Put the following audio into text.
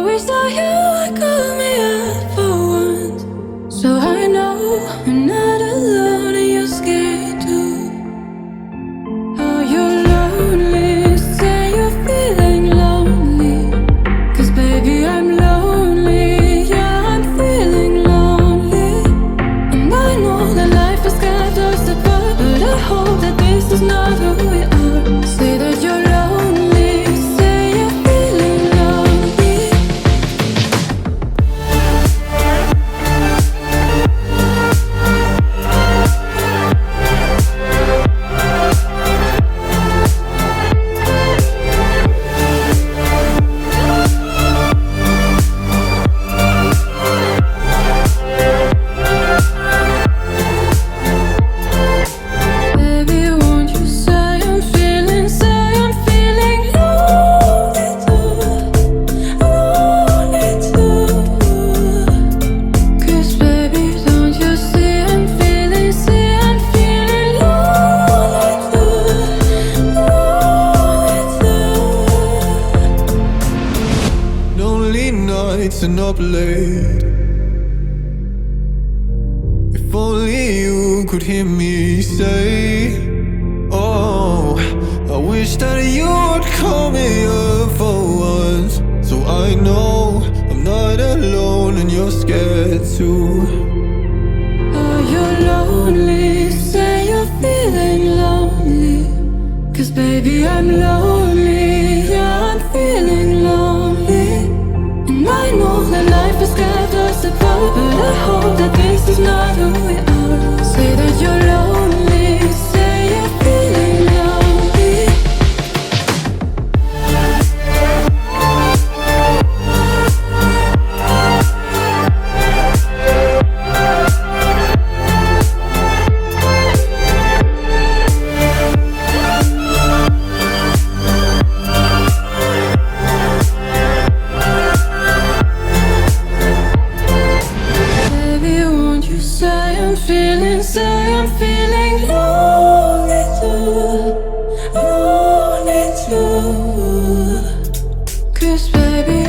wish that you would call me out for once, so I know I'm not alone and you're scared too. Oh, you're lonely, say you're feeling lonely, 'cause baby I'm lonely, yeah I'm feeling lonely. And I know that life has kept us apart, but I hope that this is not who we are. Say that you're lonely, say you're feeling lonely. Baby, won't you say I'm feeling lonely too, lonely too. 'Cause baby, don't you see I'm feeling lonely too, lonely too. Lonely nights and up late. If only you could hear me say, oh, I wish that you would call me up for once, so I know I'm not alone and you're scared too. Oh, you're lonely, say you're feeling lonely, 'cause baby I'm lonely, yeah I'm feeling lonely. And I know that life has kept us apart, but I hope that this is not who we are. Say that you're lonely, say you're feeling lonely. Baby, won't you say I'm feeling lonely too, lonely too. 'Cause baby